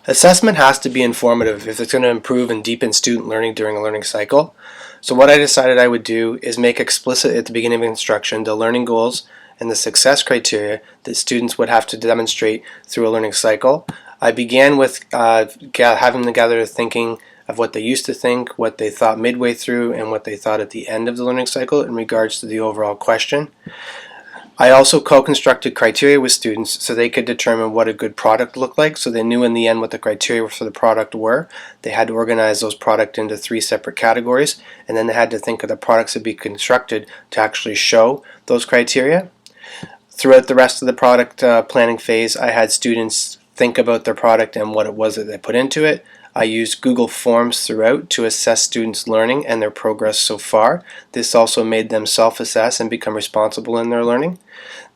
Assessment has to be informative if it's going to improve and deepen student learning during a learning cycle. So what I decided I would do is make explicit at the beginning of instruction the learning goals and the success criteria that students would have to demonstrate through a learning cycle. I began with having them gather thinking of what they used to think, what they thought midway through, and what they thought at the end of the learning cycle in regards to the overall question. I also co-constructed criteria with students so they could determine what a good product looked like, so they knew in the end what the criteria for the product were. They had to organize those products into 3 separate categories, and then they had to think of the products that be constructed to actually show those criteria. Throughout the rest of the product planning phase, I had students think about their product and what it was that they put into it. I used Google Forms throughout to assess students' learning and their progress so far. This also made them self-assess and become responsible in their learning.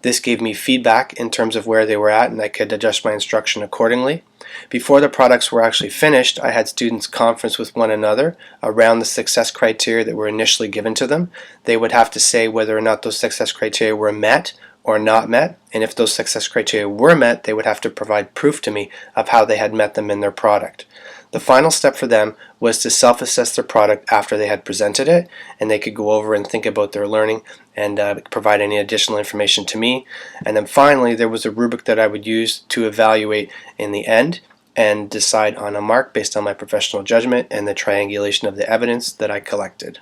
This gave me feedback in terms of where they were at, and I could adjust my instruction accordingly. Before the products were actually finished, I had students conference with one another around the success criteria that were initially given to them. They would have to say whether or not those success criteria were met or not met, and if those success criteria were met, they would have to provide proof to me of how they had met them in their product. The final step for them was to self-assess their product after they had presented it, and they could go over and think about their learning and provide any additional information to me. And then finally, there was a rubric that I would use to evaluate in the end and decide on a mark based on my professional judgment and the triangulation of the evidence that I collected.